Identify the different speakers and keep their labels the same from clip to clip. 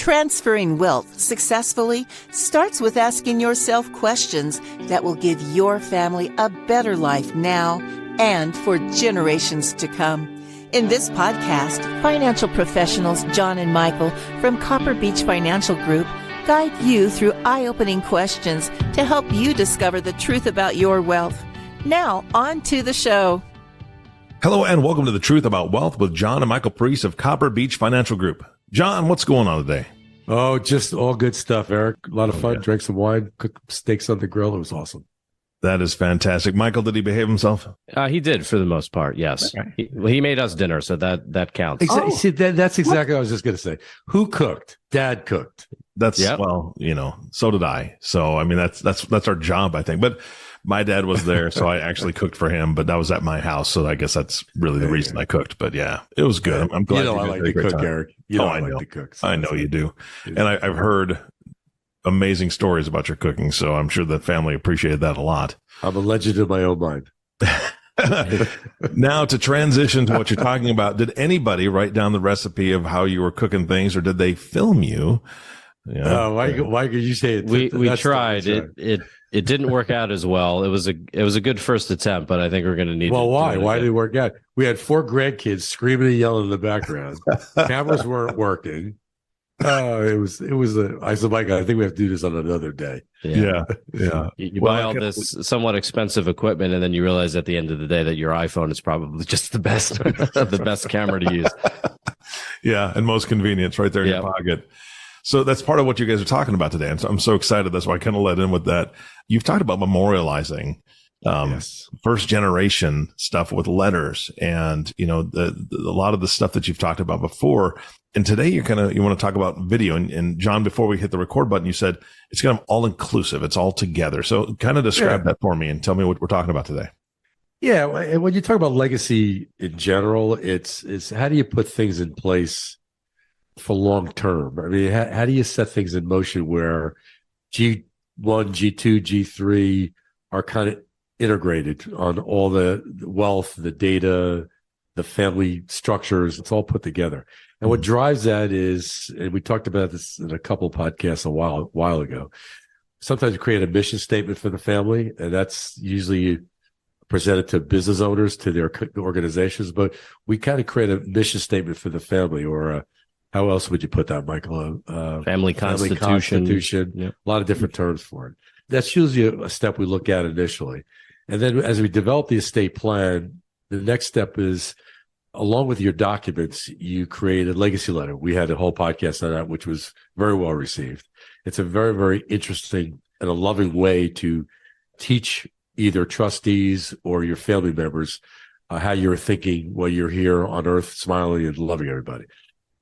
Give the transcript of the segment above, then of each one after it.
Speaker 1: Transferring wealth successfully starts with asking yourself questions that will give your family a better life now and for generations to come. In this podcast, financial professionals John and Michael from Copper Beech Financial Group guide you through eye-opening questions to help you discover the truth about your wealth. Now, on to the show.
Speaker 2: Hello and welcome to The Truth About Wealth with John and Michael Parise of Copper Beech Financial Group. John, what's going on today?
Speaker 3: Oh, just all good stuff, Eric. A lot of fun. Drank some wine, cooked steaks on the grill. It was awesome.
Speaker 2: That is fantastic. Michael, did he behave himself?
Speaker 4: He did for the most part, yes.
Speaker 2: Okay.
Speaker 4: He made us dinner, so that counts.
Speaker 3: See, that's exactly what I was just going to say. Who cooked? Dad cooked.
Speaker 2: That's, well, so did I. So, I mean, that's our job, I think. But my dad was there, so I actually cooked for him, but that was at my house. So I guess that's really the reason I cooked. But yeah, it was good. I'm glad
Speaker 3: I like to cook, Eric.
Speaker 2: I like to cook. So I know you do. And I've heard amazing stories about your cooking, so I'm sure the family appreciated that a lot.
Speaker 3: I'm a legend in my own mind.
Speaker 2: Now, to transition to what you're talking about, did anybody write down the recipe of how you were cooking things, or did they film you?
Speaker 3: Yeah. Why could you say it?
Speaker 4: We tried. It didn't work out as well. It was a good first attempt, but I think we're going to need.
Speaker 3: Well, why? Why did it work out? We had 4 grandkids screaming and yelling in the background. Cameras weren't working. I said, Mike, I think we have to do this on another day.
Speaker 2: Yeah.
Speaker 4: You buy all this somewhat expensive equipment, and then you realize at the end of the day that your iPhone is probably just the best camera to use.
Speaker 2: Yeah, and most convenient, right there in your pocket. So that's part of what you guys are talking about today. And so I'm so excited. That's why I kind of led in with that. You've talked about memorializing first generation stuff with letters and, a lot of the stuff that you've talked about before. And today you want to talk about video. And John, before we hit the record button, you said it's kind of all inclusive. It's all together. So kind of describe that for me and tell me what we're talking about today.
Speaker 3: Yeah. And when you talk about legacy in general, it's how do you put things in place for long term? I mean, how do you set things in motion where G1, G2, G3 are kind of integrated on all the wealth, the data, the family structures? It's all put together. And what drives that is, and we talked about this in a couple of podcasts a while ago, sometimes you create a mission statement for the family, and that's usually presented to business owners, to their organizations. But we kind of create a mission statement for the family, or how else would you put that, Michael?
Speaker 4: Family constitution.
Speaker 3: Yep. A lot of different terms for it. That's usually a step we look at initially. And then as we develop the estate plan, the next step is, along with your documents, you create a legacy letter. We had a whole podcast on that, which was very well received. It's a very, very interesting and a loving way to teach either trustees or your family members how you're thinking while you're here on earth, smiling and loving everybody.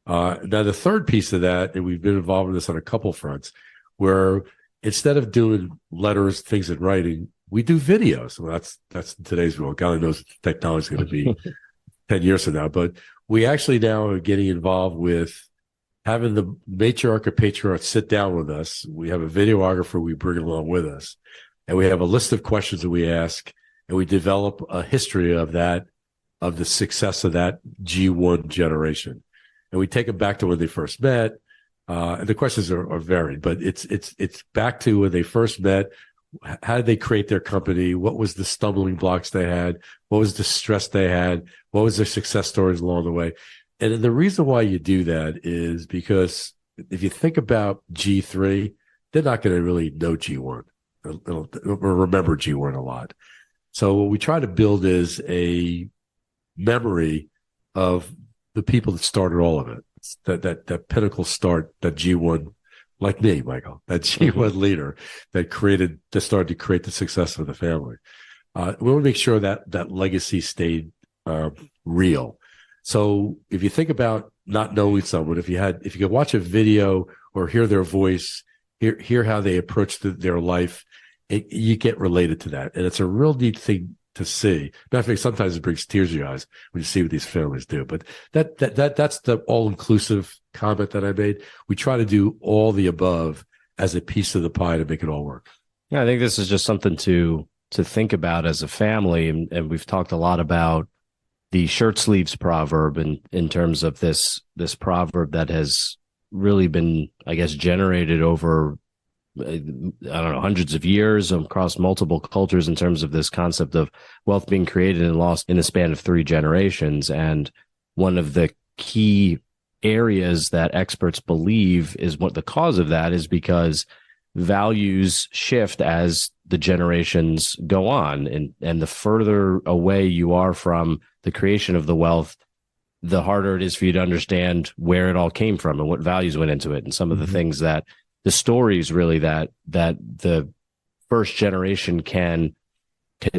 Speaker 3: Now, the third piece of that, and we've been involved in this on a couple fronts, where instead of doing letters, things in writing, we do videos. Well, that's today's world. God knows what technology is going to be 10 years from now. But we actually now are getting involved with having the matriarch or patriarch sit down with us. We have a videographer we bring along with us, and we have a list of questions that we ask, and we develop a history of the success of that G1 generation. And we take them back to when they first met. And the questions are varied, but it's back to when they first met. How did they create their company? What was the stumbling blocks they had? What was the stress they had? What was their success stories along the way? And the reason why you do that is because if you think about G3, they're not going to really know G1 or remember G1 a lot. So what we try to build is a memory of the people that started all of it. That pinnacle start, that G1, like me, Michael, that G1 leader that started to create the success of the family. We want to make sure that legacy stayed real. So if you think about not knowing someone, if you could watch a video or hear their voice, hear how they approach their life, you get related to that. And it's a real neat thing to see. Matter of fact, sometimes it brings tears to your eyes when you see what these families do. But that's the all-inclusive comment that I made. We try to do all the above as a piece of the pie to make it all work.
Speaker 4: Yeah, I think this is just something to think about as a family. And we've talked a lot about the shirt sleeves proverb in terms of this proverb that has really been, I guess, generated over, I don't know, hundreds of years across multiple cultures in terms of this concept of wealth being created and lost in the span of 3 generations. And one of the key areas that experts believe is what the cause of that is because values shift as the generations go on. And the further away you are from the creation of the wealth, the harder it is for you to understand where it all came from and what values went into it. And some of the things that the stories really that the first generation can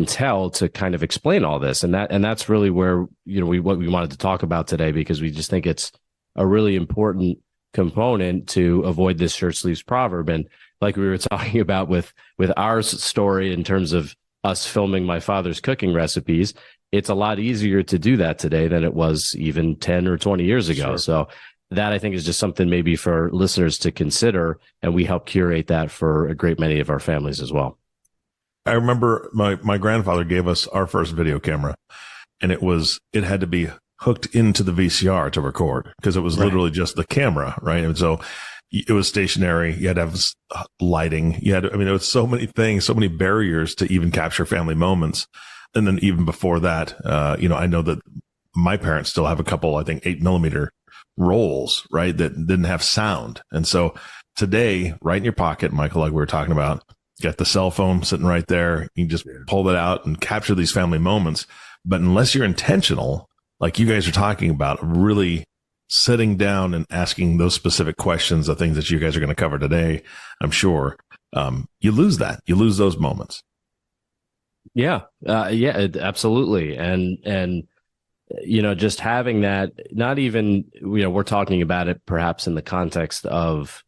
Speaker 4: tell to kind of explain all this. And that's really where, what we wanted to talk about today, because we just think it's a really important component to avoid this shirt sleeves proverb. And like we were talking about with our story in terms of us filming my father's cooking recipes, it's a lot easier to do that today than it was even 10 or 20 years ago. Sure. So that, I think, is just something maybe for listeners to consider. And we help curate that for a great many of our families as well.
Speaker 2: I remember my grandfather gave us our first video camera, and it had to be hooked into the VCR to record because it was literally just the camera, right? And so it was stationary. You had to have lighting. It was so many things, so many barriers to even capture family moments. And then even before that, I know that my parents still have a couple, I think, 8mm rolls, right, that didn't have sound. And so today, right in your pocket, Michael, like we were talking about, you got the cell phone sitting right there. You can just pull it out and capture these family moments. But unless you're intentional, like you guys are talking about, really sitting down and asking those specific questions, the things that you guys are going to cover today, I'm sure, you lose that. You lose those moments.
Speaker 4: Yeah. Absolutely. And, just having that, not even, we're talking about it perhaps in the context of,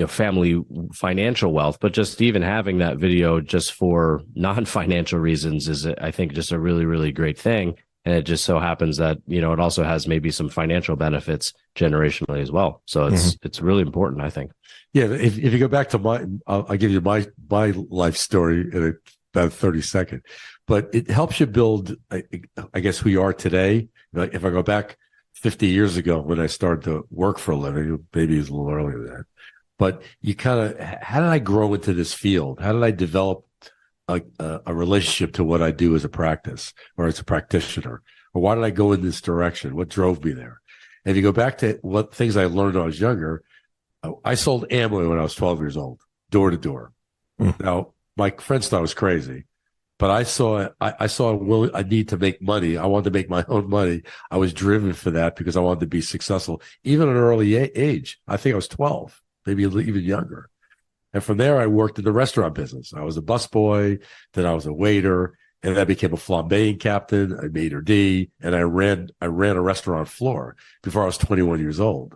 Speaker 4: family financial wealth, but just even having that video just for non-financial reasons is, I think, just a really, really great thing. And it just so happens that, it also has maybe some financial benefits generationally as well. So it's really important, I think.
Speaker 3: Yeah. If you go back to I'll give you my life story in about 30 seconds, but it helps you build, I guess, who you are today. If I go back 50 years ago when I started to work for a living, maybe it was a little earlier than that, but you kind of, how did I grow into this field? How did I develop a relationship to what I do as a practice or as a practitioner? Or why did I go in this direction? What drove me there? And if you go back to what things I learned when I was younger, I sold Amway when I was 12 years old, door to door. Now, my friends thought I was crazy, but I saw a need to make money. I wanted to make my own money. I was driven for that because I wanted to be successful, even at an early age. I think I was 12, maybe even younger. And from there, I worked in the restaurant business. I was a busboy, then I was a waiter, and then I became a flambeing captain, a maitre d', and I ran a restaurant floor before I was 21 years old.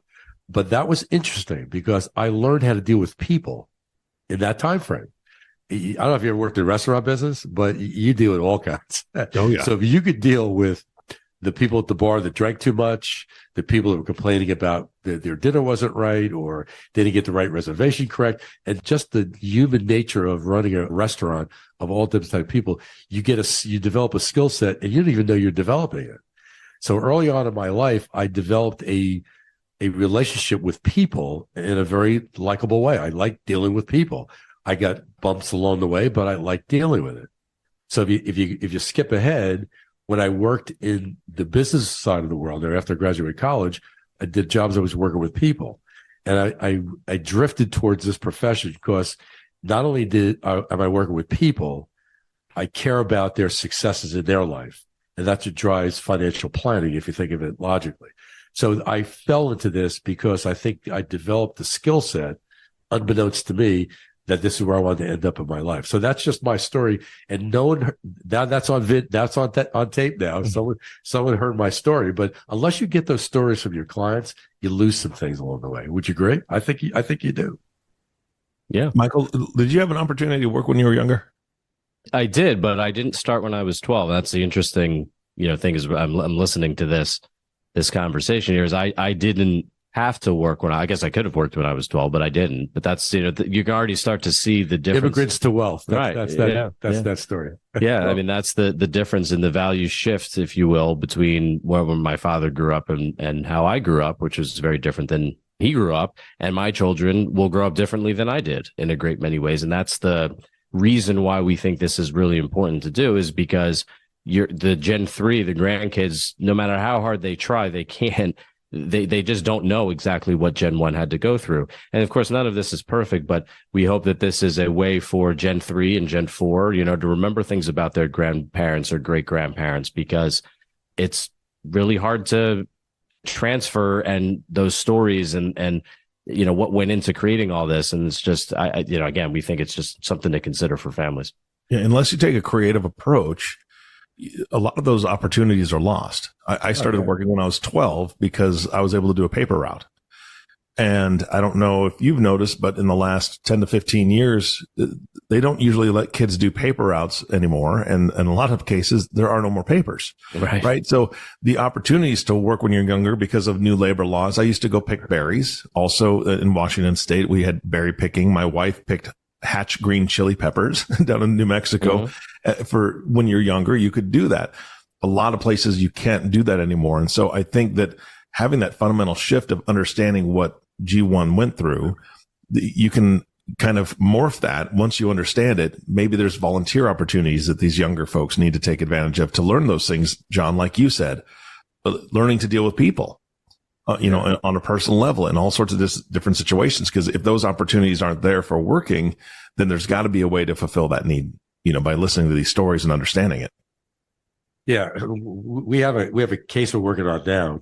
Speaker 3: But that was interesting because I learned how to deal with people in that time frame. I don't know if you ever worked in the restaurant business, but you deal with all kinds. Oh, yeah. So if you could deal with the people at the bar that drank too much, the people that were complaining about their dinner wasn't right or they didn't get the right reservation correct, and just the human nature of running a restaurant of all different types of people, you develop a skill set and you don't even know you're developing it. So early on in my life, I developed a relationship with people in a very likable way. I like dealing with people. I got bumps along the way, but I like dealing with it. So if you skip ahead, when I worked in the business side of the world, there after I graduated college, I did jobs I was working with people. And I drifted towards this profession because not only am I working with people, I care about their successes in their life. And that's what drives financial planning, if you think of it logically. So I fell into this because I think I developed the skill set, unbeknownst to me, that this is where I wanted to end up in my life. So that's just my story. And no one, that's on tape now. Someone heard my story, but unless you get those stories from your clients, you lose some things along the way. Would you agree? I think you do.
Speaker 4: Yeah.
Speaker 2: Michael, did you have an opportunity to work when you were younger?
Speaker 4: I did, but I didn't start when I was 12. That's the interesting, thing is I'm listening to this conversation here is I didn't have to work I guess I could have worked when I was 12, but I didn't. But that's, you can already start to see the difference.
Speaker 3: Immigrants to wealth.
Speaker 4: That's
Speaker 3: that story.
Speaker 4: Yeah. I mean, that's the difference in the value shift, if you will, between where my father grew up and how I grew up, which was very different than he grew up, and my children will grow up differently than I did in a great many ways. And that's the reason why we think this is really important to do, is because the Gen 3, the grandkids, no matter how hard they try, they can't. They just don't know exactly what Gen 1 had to go through. And of course, none of this is perfect, but we hope that this is a way for Gen 3 and Gen 4, to remember things about their grandparents or great grandparents, because it's really hard to transfer and those stories and what went into creating all this. And it's just, again, we think it's just something to consider for families.
Speaker 2: Yeah, unless you take a creative approach, a lot of those opportunities are lost. I started working when I was 12 because I was able to do a paper route. And I don't know if you've noticed, but in the last 10 to 15 years, they don't usually let kids do paper routes anymore. And in a lot of cases, there are no more papers. Right. So the opportunities to work when you're younger because of new labor laws. I used to go pick berries. Also in Washington State, we had berry picking. My wife picked Hatch green chili peppers down in New Mexico. For when you're younger, you could do that. A lot of places you can't do that anymore. And so I think that having that fundamental shift of understanding what G1 went through, you can kind of morph that once you understand it. Maybe there's volunteer opportunities that these younger folks need to take advantage of to learn those things, John, like you said, learning to deal with people. On a personal level in all sorts of different situations. Because if those opportunities aren't there for working, then there's got to be a way to fulfill that need, by listening to these stories and understanding it.
Speaker 3: Yeah, we have a case we're working on now.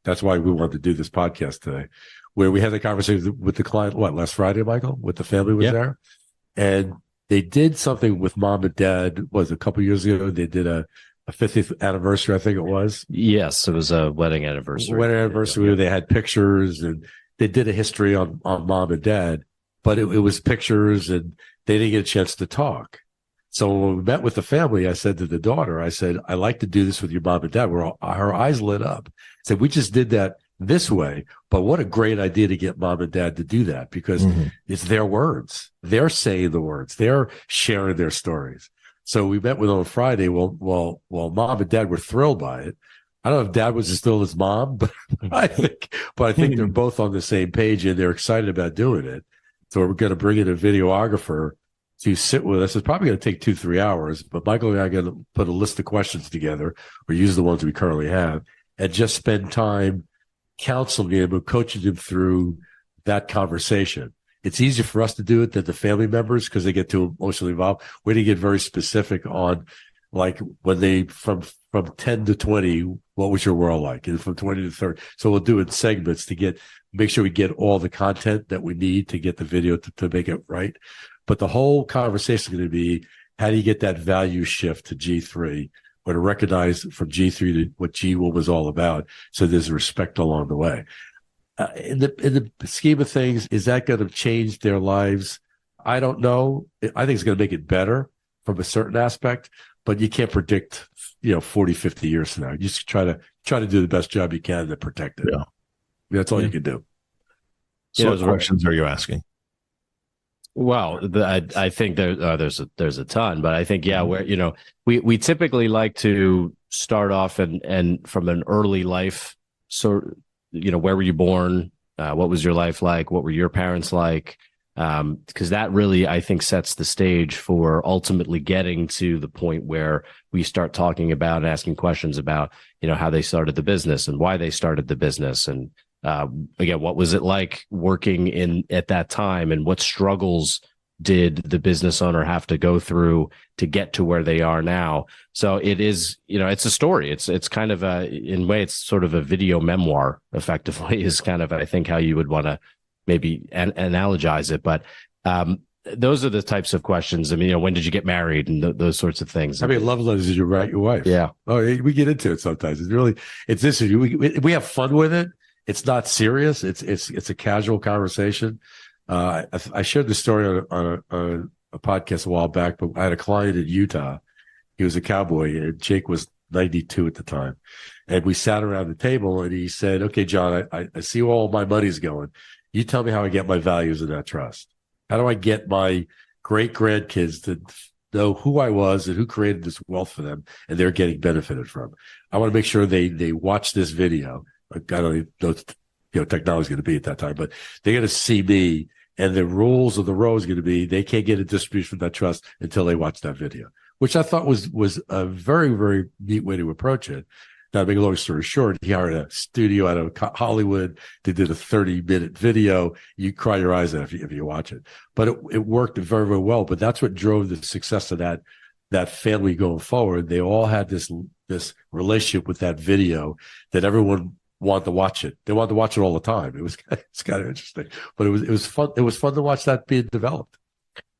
Speaker 3: That's why we wanted to do this podcast today, where we had the conversation with the client, last Friday, Michael, with the family was there. And they did something with mom and dad, a couple of years ago. They did a 50th anniversary, I think it was.
Speaker 4: Yes, it was a wedding anniversary.
Speaker 3: Where they had pictures and they did a history on mom and dad, but it was pictures and they didn't get a chance to talk. So when we met with the family, I said to the daughter, I like to do this with your mom and dad. Her eyes lit up. I said, we just did that this way, but what a great idea to get mom and dad to do that, because it's their words. They're saying the words. They're sharing their stories. So we met with them on Friday. Well, mom and dad were thrilled by it. I don't know if dad was still his mom, but I think they're both on the same page and they're excited about doing it. So we're going to bring in a videographer to sit with us. It's probably going to take 2-3 hours, but Michael and I are going to put a list of questions together, or use the ones we currently have, and just spend time counseling him and coaching him through that conversation. It's easier for us to do it than the family members because they get too emotionally involved. We're going to get very specific on, like, when they from 10 to 20, what was your world like? And from 20 to 30. So we'll do it in segments to make sure we get all the content that we need to get the video to make it right. But the whole conversation is going to be, how do you get that value shift to G3, or to recognize from G3 to what G1 was all about, so there's respect along the way. In the scheme of things, is that going to change their lives? I don't know. I think it's going to make it better from a certain aspect, but you can't predict, 40, 50 years from now. You just try to do the best job you can to protect it. Yeah. That's all you can do.
Speaker 2: So what questions are you asking?
Speaker 4: Well, I think there's a ton, but I think, we typically like to start off and from an early life sort. Where were you born? What was your life like? What were your parents like? Because that really, I think, sets the stage for ultimately getting to the point where we start talking about and asking questions about, how they started the business and why they started the business. And again, what was it like working at that time, and what struggles did the business owner have to go through to get to where they are now? So it is, it's a story. It's kind of in a way, it's sort of a video memoir, effectively, is kind of, I think, how you would want to maybe analogize it. But those are the types of questions. I mean, when did you get married, and those sorts of things.
Speaker 3: How many love letters did you write your wife?
Speaker 4: Yeah.
Speaker 3: Oh, we get into it sometimes. It's this. We have fun with it. It's not serious. It's a casual conversation. I shared the story on a podcast a while back, but I had a client in Utah. He was a cowboy, and Jake was 92 at the time. And we sat around the table, and he said, "Okay, John, I see where all my money's going. You tell me how I get my values in that trust. How do I get my great grandkids to know who I was and who created this wealth for them, and they're getting benefited from? I want to make sure they watch this video." I don't know technology is going to be at that time, but they're going to see me, and the rules of the road is going to be they can't get a distribution from that trust until they watch that video, which I thought was a very, very neat way to approach it. Now, to make a long story short, he hired a studio out of Hollywood. They did a 30-minute video. You cry your eyes out if you watch it. But it worked very, very well. But that's what drove the success of that family going forward. They all had this relationship with that video that everyone wanted to watch it. They wanted to watch it all the time. It's kind of interesting. But it was fun. It was fun to watch that being developed.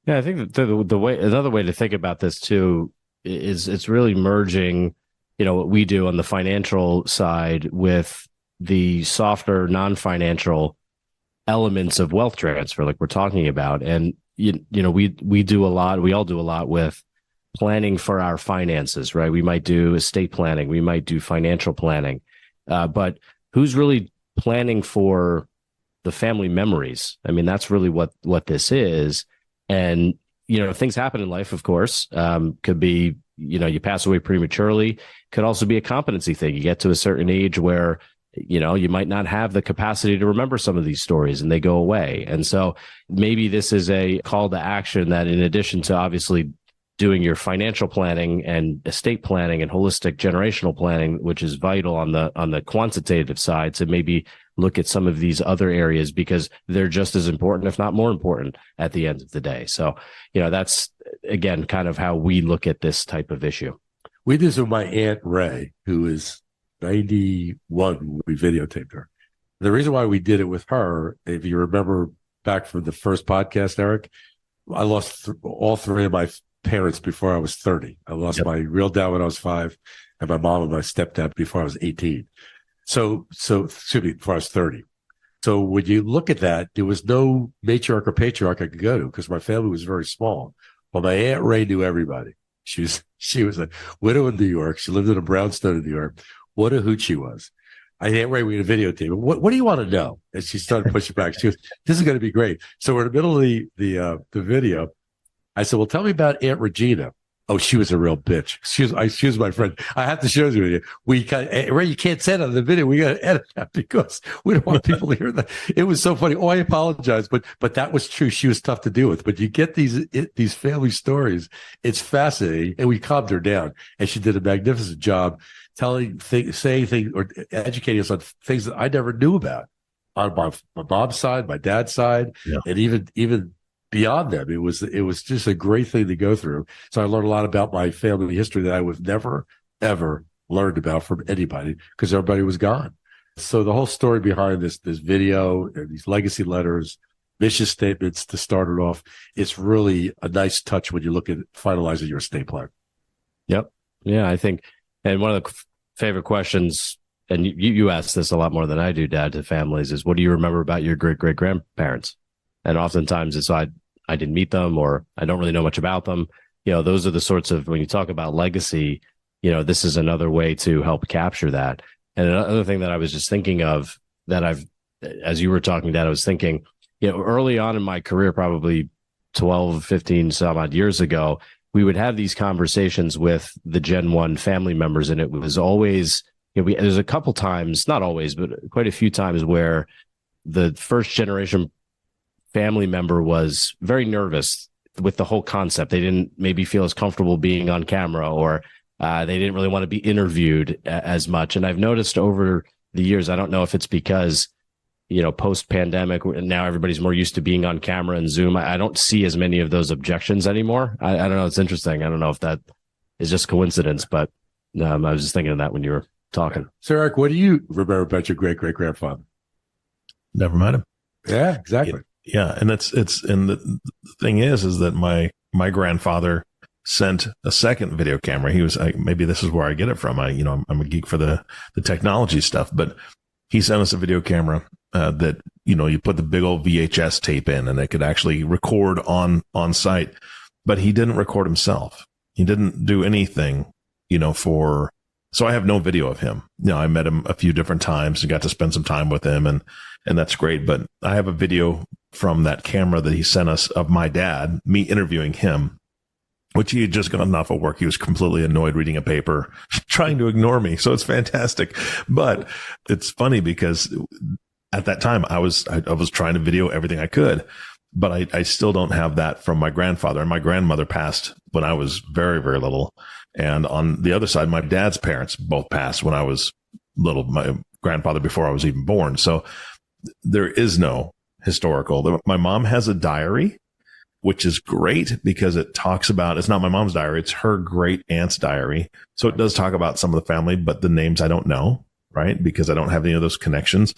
Speaker 4: Yeah, I think that another way to think about this too is it's really merging, what we do on the financial side with the softer, non-financial elements of wealth transfer, like we're talking about. And we do a lot. We all do a lot with planning for our finances, right? We might do estate planning. We might do financial planning. But who's really planning for the family memories? I mean, that's really what this is. And, things happen in life, of course. Could be, you pass away prematurely. Could also be a competency thing. You get to a certain age where, you might not have the capacity to remember some of these stories and they go away. And so maybe this is a call to action that, in addition to obviously doing your financial planning and estate planning and holistic generational planning, which is vital on the quantitative side, to maybe look at some of these other areas because they're just as important, if not more important, at the end of the day. So, that's, again, kind of how we look at this type of issue.
Speaker 3: We did this with my Aunt Ray, who is 91 when we videotaped her. The reason why we did it with her, if you remember back from the first podcast, Eric, I lost all three of my parents before I was 30. I lost my real dad when I was 5, and my mom and my stepdad before I was 18. So excuse me, before I was 30. So when you look at that, there was no matriarch or patriarch I could go to because my family was very small. Well, my Aunt Ray knew everybody. She was a widow in New York. She lived in a brownstone in New York. What a hoot she was. Aunt Ray, we had a videotape. What do you want to know? And she started pushing back. She was, this is going to be great. So we're in the middle of the video. I said, well, tell me about Aunt Regina. Oh, she was a real bitch. She was my friend. I have to share this with you. Ray, you can't say that on the video. We got to edit that because we don't want people to hear that. It was so funny. Oh, I apologize, but that was true. She was tough to deal with. But you get these family stories. It's fascinating, and we calmed her down, and she did a magnificent job saying things or educating us on things that I never knew about on my mom's side, my dad's side, and even beyond them. It was just a great thing to go through. So I learned a lot about my family history that I would never, ever learned about from anybody because everybody was gone. So the whole story behind this video and these legacy letters, mission statements to start it off, it's really a nice touch when you look at finalizing your estate plan.
Speaker 4: Yep. Yeah, I think, and one of the favorite questions, and you ask this a lot more than I do, Dad, to families, is what do you remember about your great-great-grandparents? And oftentimes it's I didn't meet them or I don't really know much about them. Those are the sorts of, when you talk about legacy, this is another way to help capture that. And another thing that I was just thinking of that as you were talking, Dad, I was thinking, early on in my career, probably 12, 15 some odd years ago, we would have these conversations with the Gen 1 family members. And it was always, there's a couple times, not always, but quite a few times where the first generation family member was very nervous with the whole concept. They didn't maybe feel as comfortable being on camera, or they didn't really want to be interviewed as much. And I've noticed over the years, I don't know if it's because, post-pandemic, now everybody's more used to being on camera and Zoom. I don't see as many of those objections anymore. I don't know. It's interesting. I don't know if that is just coincidence, but I was just thinking of that when you were talking.
Speaker 3: So, Eric, what do you remember about your great-great-grandfather?
Speaker 2: Never met him.
Speaker 3: Yeah, exactly.
Speaker 2: Yeah. And and the thing is that my grandfather sent a second video camera. He was, maybe this is where I get it from. I'm a geek for the technology stuff, but he sent us a video camera that, you put the big old VHS tape in and it could actually record on site, but he didn't record himself. He didn't do anything, so I have no video of him. I met him a few different times and got to spend some time with him, and that's great. But I have a video from that camera that he sent us of my dad, me interviewing him, which he had just gotten off of work. He was completely annoyed reading a paper, trying to ignore me. So it's fantastic. But it's funny because at that time, I was trying to video everything I could, but I still don't have that from my grandfather. And my grandmother passed when I was very, very little. And on the other side, my dad's parents both passed when I was little. My grandfather before I was even born. So there is no historical. My mom has a diary, which is great because it talks about, it's not my mom's diary, it's her great aunt's diary. So it does talk about some of the family, but the names I don't know, right? Because I don't have any of those connections.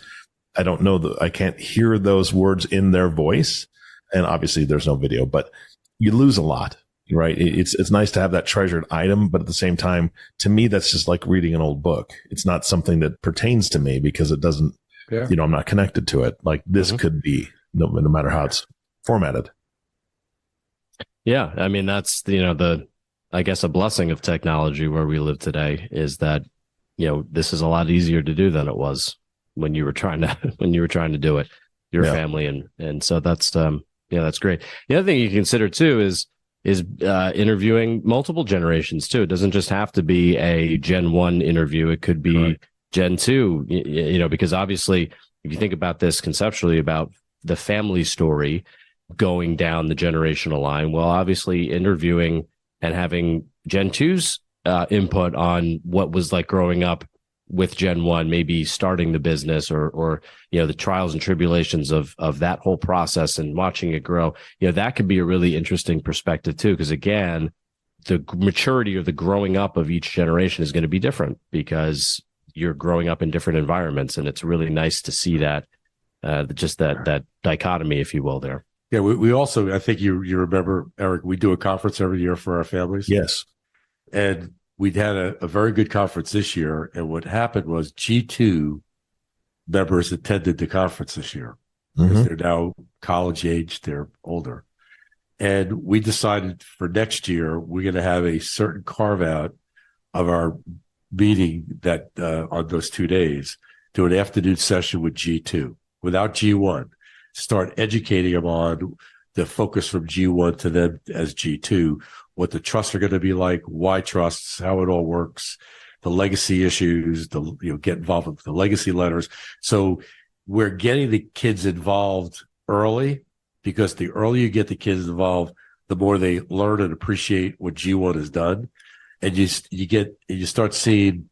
Speaker 2: I don't know I can't hear those words in their voice. And obviously there's no video, but you lose a lot, right? It's nice to have that treasured item, but at the same time, to me, that's just like reading an old book. It's not something that pertains to me because it doesn't, I'm not connected to it. Like this could be, no matter how it's formatted.
Speaker 4: Yeah. I mean, that's, I guess a blessing of technology where we live today is that, this is a lot easier to do than it was when you were trying to do it, your family. And so that's, that's great. The other thing you consider too is interviewing multiple generations too. It doesn't just have to be a Gen 1 interview. It could be Gen 2, because obviously if you think about this conceptually about the family story going down the generational line, well, obviously interviewing and having Gen 2's input on what was like growing up with Gen 1, maybe starting the business or the trials and tribulations of that whole process and watching it grow, that could be a really interesting perspective too. Because again, the maturity or the growing up of each generation is going to be different because you're growing up in different environments. And it's really nice to see that, just that dichotomy, if you will, there.
Speaker 3: Yeah. We also, I think you remember, Eric, we do a conference every year for our families.
Speaker 2: Yes.
Speaker 3: And we'd had a very good conference this year. And what happened was G2 members attended the conference this year because they're now college age, they're older. And we decided for next year, we're going to have a certain carve out of our meeting that on those 2 days, do an afternoon session with G2 without G1, start educating them on the focus from G1 to them as G2, what the trusts are going to be like, why trusts, how it all works, the legacy issues, get involved with the legacy letters. So we're getting the kids involved early because the earlier you get the kids involved, the more they learn and appreciate what G1 has done. And you start seeing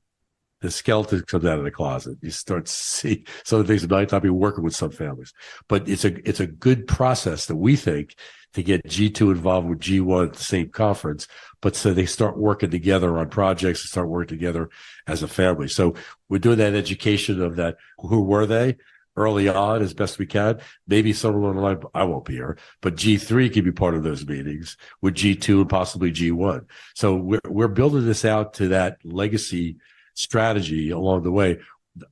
Speaker 3: the skeleton comes out of the closet. You start to see some of the things that might not be working with some families, but it's a good process that we think to get G2 involved with G1 at the same conference, but so they start working together on projects and start working together as a family. So we're doing that education of that. Who were they early on as best we can? Maybe someone on the line, I won't be here, but G3 can be part of those meetings with G2 and possibly G1. So we're building this out to that legacy strategy along the way.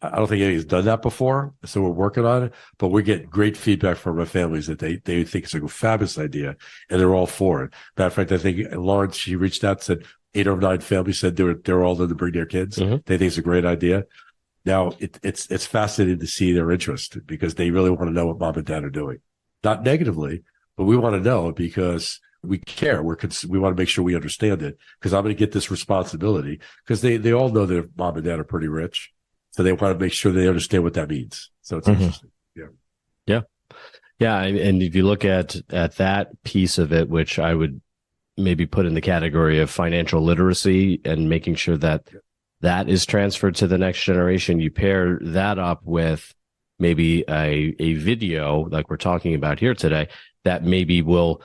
Speaker 3: I don't think anybody's done that before, so we're working on it, but we get great feedback from our families that they think it's a fabulous idea and they're all for it. Matter of fact, I think Lawrence, she reached out and said 8 or 9 families said they're all in to bring their kids. They think it's a great idea. Now it's fascinating to see their interest because they really want to know what mom and dad are doing. Not negatively, but we want to know because we care. We want to make sure we understand it because I'm going to get this responsibility because they all know that mom and dad are pretty rich. So they want to make sure they understand what that means. So it's interesting.
Speaker 4: Yeah. And if you look at that piece of it, which I would maybe put in the category of financial literacy and making sure that that is transferred to the next generation, you pair that up with maybe a video like we're talking about here today that maybe will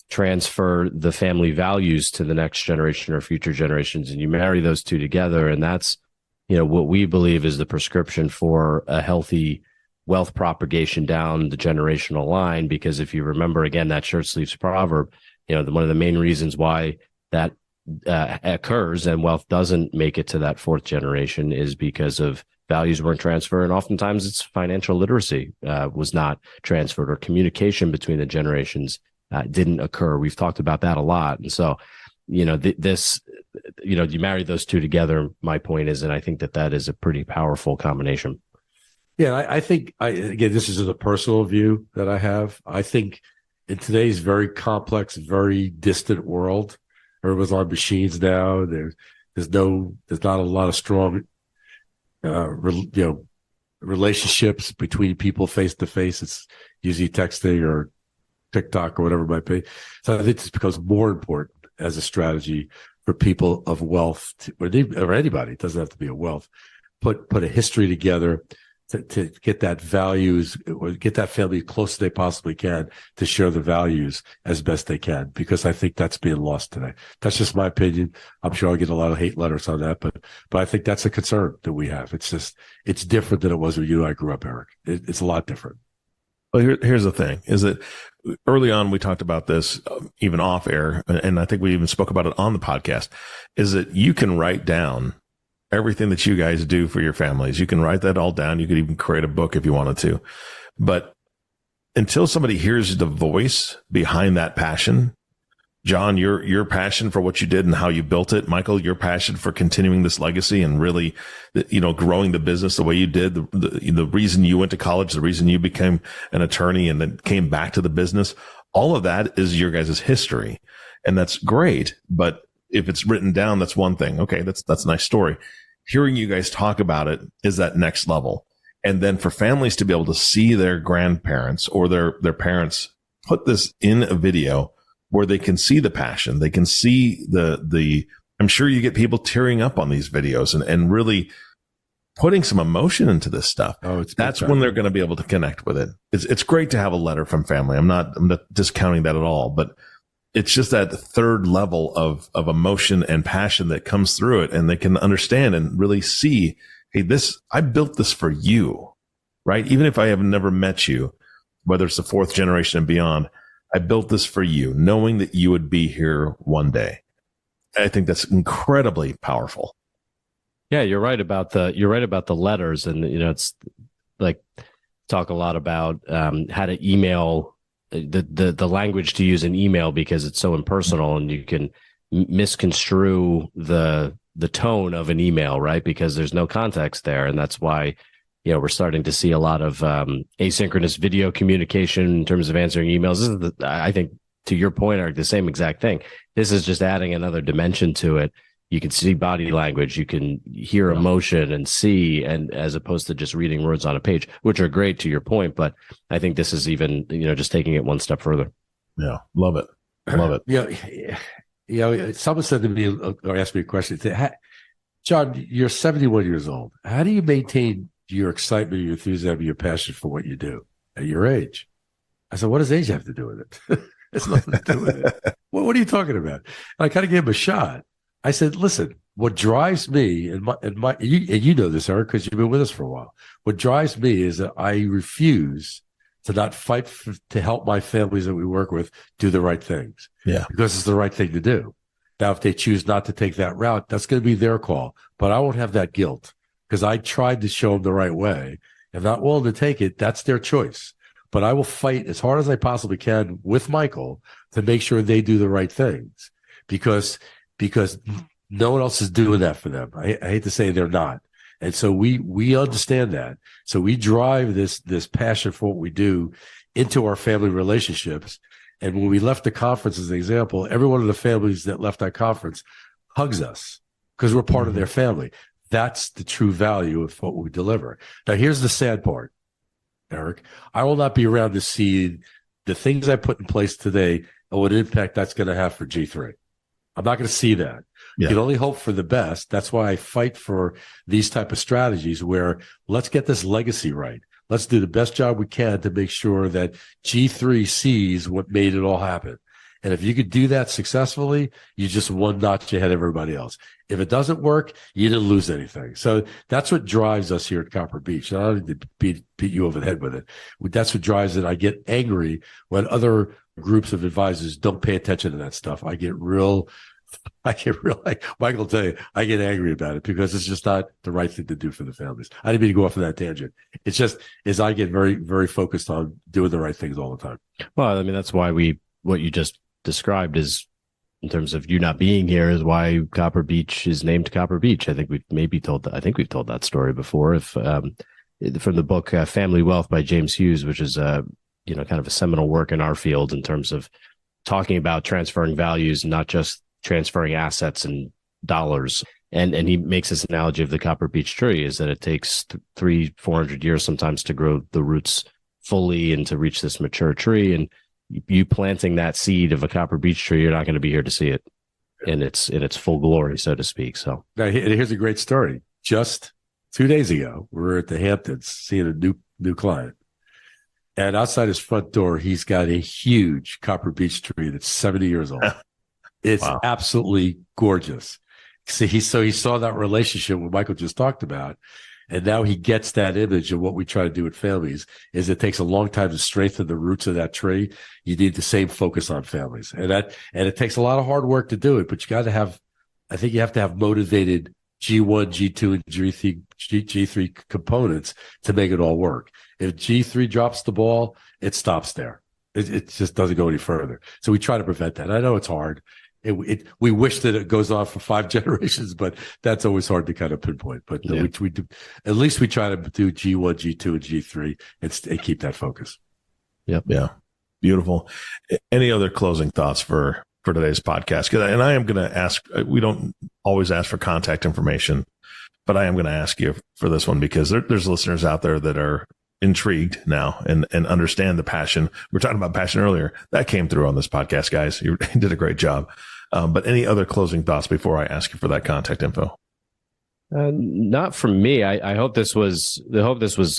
Speaker 4: transfer the family values to the next generation or future generations. And you marry those two together. And that's, what we believe is the prescription for a healthy wealth propagation down the generational line. Because if you remember, again, that shirt sleeves proverb, one of the main reasons why that occurs and wealth doesn't make it to that 4th generation is because of values weren't transferred. And oftentimes it's financial literacy was not transferred or communication between the generations didn't occur. We've talked about that a lot. And so, you marry those two together. My point is, and I think that is a pretty powerful combination.
Speaker 3: Yeah. I think again, this is a personal view that I have. I think in today's very complex, very distant world, everyone's on machines now. There's not a lot of strong, relationships between people face to face. It's usually texting or TikTok or whatever it might be. So I think this becomes more important as a strategy for people of wealth or anybody. It doesn't have to be a wealth. Put a history together to get that values or get that family close as they possibly can to share the values as best they can, because I think that's being lost today. That's just my opinion. I'm sure I'll get a lot of hate letters on that, but I think that's a concern that we have. It's different than it was when you and I grew up, Eric. It's a lot different.
Speaker 2: Well, here's the thing is that early on, we talked about this even off air. And I think we even spoke about it on the podcast, is that you can write down everything that you guys do for your families. You can write that all down. You could even create a book if you wanted to. But until somebody hears the voice behind that passion, John, your passion for what you did and how you built it, Michael, your passion for continuing this legacy and really, growing the business the way you did, the reason you went to college, the reason you became an attorney and then came back to the business, all of that is your guys' history. And that's great. But if it's written down, that's one thing. Okay, that's a nice story. Hearing you guys talk about it is that next level. And then for families to be able to see their grandparents or their parents put this in a video where they can see the passion, they can see the I'm sure you get people tearing up on these videos and really putting some emotion into this stuff. That's when they're going to be able to connect with it. It's great to have a letter from family. I'm not discounting that at all, but it's just that third level of emotion and passion that comes through it, and they can understand and really see, hey, I built this for you, right? Even if I have never met you, whether it's the fourth generation and beyond, I built this for you, knowing that you would be here one day. I think that's incredibly powerful.
Speaker 4: Yeah, you're right about the letters, and it's like talk a lot about how to email. The language to use in email, because it's so impersonal and you can misconstrue the tone of an email, right? Because there's no context there. And that's why, we're starting to see a lot of asynchronous video communication in terms of answering emails. This is I think, to your point, Eric, the same exact thing. This is just adding another dimension to it. You can see body language, you can hear emotion and see, and as opposed to just reading words on a page, which are great to your point. But I think this is even, just taking it one step further.
Speaker 2: Yeah. Love it. Love it.
Speaker 3: Someone said to me or asked me a question. John, you're 71 years old. How do you maintain your excitement, your enthusiasm, your passion for what you do at your age? I said, what does age have to do with it? It's nothing to do with it. What are you talking about? And I kind of gave him a shot. I said, listen, what drives me, and you know this, Eric, because you've been with us for a while. What drives me is that I refuse to not fight to help my families that we work with do the right things. Yeah. Because it's the right thing to do. Now, if they choose not to take that route, that's going to be their call. But I won't have that guilt because I tried to show them the right way. If not willing to take it, that's their choice. But I will fight as hard as I possibly can with Michael to make sure they do the right things, because no one else is doing that for them. I hate to say they're not. And so we understand that. So we drive this passion for what we do into our family relationships. And when we left the conference, as an example, every one of the families that left that conference hugs us because we're part of their family. That's the true value of what we deliver. Now, here's the sad part, Eric. I will not be around to see the things I put in place today and what impact that's going to have for G3. I'm not going to see that. Yeah. You can only hope for the best. That's why I fight for these type of strategies where let's get this legacy right. Let's do the best job we can to make sure that G3 sees what made it all happen. And if you could do that successfully, you just one notch ahead of everybody else. If it doesn't work, you didn't lose anything. So that's what drives us here at Copper Beech. I don't need to beat you over the head with it. That's what drives it. I get angry when other groups of advisors don't pay attention to that stuff. I get real, like Michael will tell you, I get angry about it because it's just not the right thing to do for the families. I didn't mean to go off on that tangent. It's just as I get very, very focused on doing the right things all the time.
Speaker 4: Well, I mean, that's why what you just described is, in terms of you not being here, is why Copper Beech is named Copper Beech. I think we've told that story before. If from the book Family Wealth by James Hughes, which is kind of a seminal work in our field in terms of talking about transferring values, not just transferring assets and dollars. And he makes this analogy of the copper beech tree is that it takes 300-400 years sometimes to grow the roots fully and to reach this mature tree. And you planting that seed of a copper beech tree, you're not going to be here to see it in its full glory, so to speak. So
Speaker 3: now here's a great story. Just 2 days ago, we were at the Hamptons seeing a new client. And outside his front door, he's got a huge copper beech tree that's 70 years old. It's absolutely gorgeous. See, he saw that relationship what Michael just talked about. And now he gets that image of what we try to do with families is it takes a long time to strengthen the roots of that tree. You need the same focus on families. And it takes a lot of hard work to do it, but I think you have to have motivated G1, G2, and G3 components to make it all work. If G3 drops the ball, it stops there. It just doesn't go any further. So we try to prevent that. I know it's hard. We wish that it goes on for 5 generations, but that's always hard to kind of pinpoint. But we do, at least we try to do G1, G2, and G3 and keep that focus.
Speaker 2: Yep. Yeah. Beautiful. Any other closing thoughts for today's podcast? And I am going to ask, we don't always ask for contact information, but I am going to ask you for this one because there's listeners out there that are intrigued now and understand the passion. We were talking about passion earlier. That came through on this podcast, guys. You did a great job. But any other closing thoughts before I ask you for that contact info?
Speaker 4: Not from me. I hope this was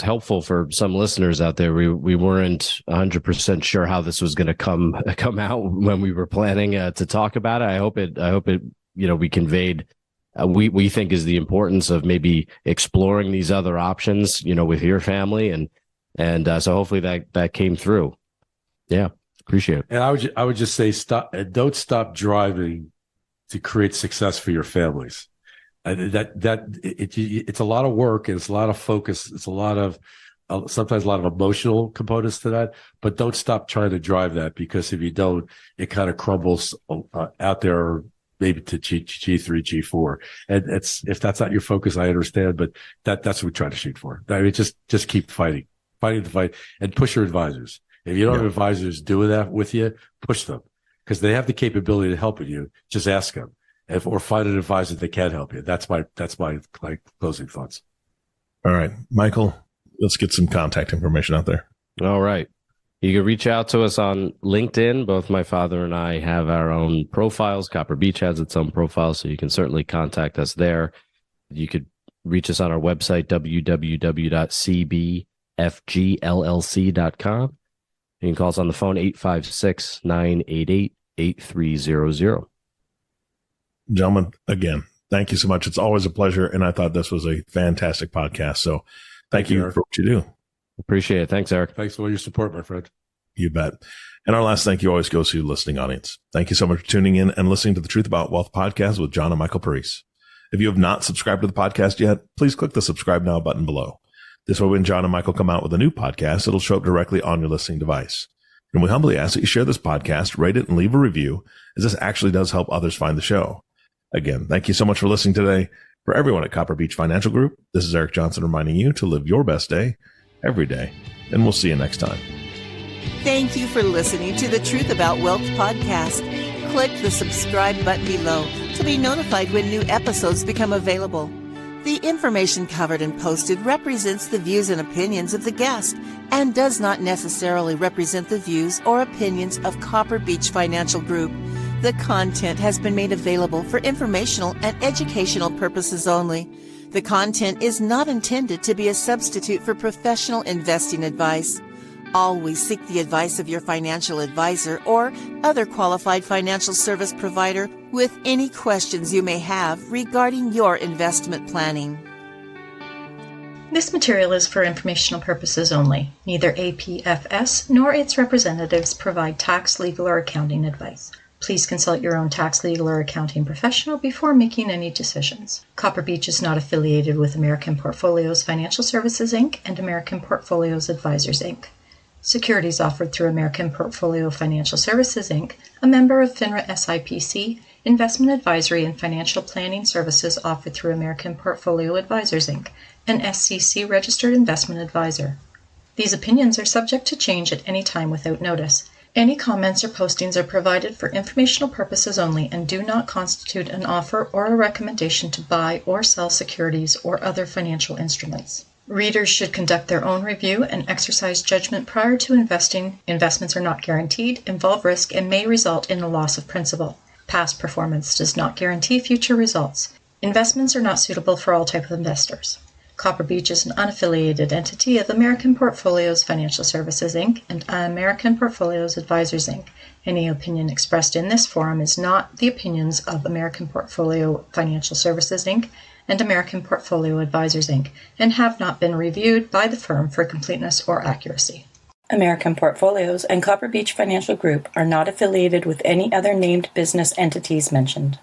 Speaker 4: helpful for some listeners out there. We weren't 100% sure how this was going to come out when we were planning to talk about it. I hope it we conveyed we think is the importance of maybe exploring these other options, with your family, and so hopefully that came through. Yeah, appreciate it.
Speaker 3: And I would just say don't stop driving to create success for your families. It's a lot of work and it's a lot of focus. It's a lot of sometimes a lot of emotional components to that, but don't stop trying to drive that because if you don't, it kind of crumbles out there. Maybe to G3, G4. And if that's not your focus, I understand, but that's what we try to shoot for. I mean, just keep fighting the fight and push your advisors. If you don't have advisors doing that with you, push them because they have the capability to help you. Just ask them or find an advisor that can help you. That's my closing thoughts.
Speaker 2: All right, Michael, let's get some contact information out there.
Speaker 4: All right. You can reach out to us on LinkedIn. Both my father and I have our own profiles. Copper Beech has its own profile, so you can certainly contact us there. You could reach us on our website, www.cbfgllc.com. You can call us on the phone, 856-988-8300.
Speaker 2: Gentlemen, again, thank you so much. It's always a pleasure, and I thought this was a fantastic podcast. So thank you for what you do.
Speaker 4: Appreciate it. Thanks, Eric.
Speaker 3: Thanks for all your support, my friend.
Speaker 2: You bet. And our last thank you always goes to the listening audience. Thank you so much for tuning in and listening to the Truth About Wealth podcast with John and Michael Parise. If you have not subscribed to the podcast yet, please click the subscribe now button below. This way, when John and Michael come out with a new podcast, it'll show up directly on your listening device. And we humbly ask that you share this podcast, rate it, and leave a review, as this actually does help others find the show. Again, thank you so much for listening today. For everyone at Copper Beech Financial Group, this is Eric Johnson reminding you to live your best day every day, and we'll see you next time.
Speaker 1: Thank you for listening to the Truth About Wealth podcast. Click the subscribe button below to be notified when new episodes become available. The information covered and posted represents the views and opinions of the guest and does not necessarily represent the views or opinions of Copper Beech Financial Group. The content has been made available for informational and educational purposes only. The content is not intended to be a substitute for professional investing advice. Always seek the advice of your financial advisor or other qualified financial service provider with any questions you may have regarding your investment planning.
Speaker 5: This material is for informational purposes only. Neither APFS nor its representatives provide tax, legal, or accounting advice. Please consult your own tax, legal, or accounting professional before making any decisions. Copper Beech is not affiliated with American Portfolios Financial Services, Inc. and American Portfolios Advisors, Inc. Securities offered through American Portfolio Financial Services, Inc., a member of FINRA SIPC, investment advisory and financial planning services offered through American Portfolio Advisors, Inc., an SCC registered investment advisor. These opinions are subject to change at any time without notice. Any comments or postings are provided for informational purposes only and do not constitute an offer or a recommendation to buy or sell securities or other financial instruments. Readers should conduct their own review and exercise judgment prior to investing. Investments are not guaranteed, involve risk, and may result in a loss of principal. Past performance does not guarantee future results. Investments are not suitable for all types of investors. Copper Beech is an unaffiliated entity of American Portfolios Financial Services, Inc. and American Portfolios Advisors, Inc. Any opinion expressed in this forum is not the opinions of American Portfolio Financial Services, Inc. and American Portfolio Advisors, Inc., and have not been reviewed by the firm for completeness or accuracy.
Speaker 6: American Portfolios and Copper Beech Financial Group are not affiliated with any other named business entities mentioned.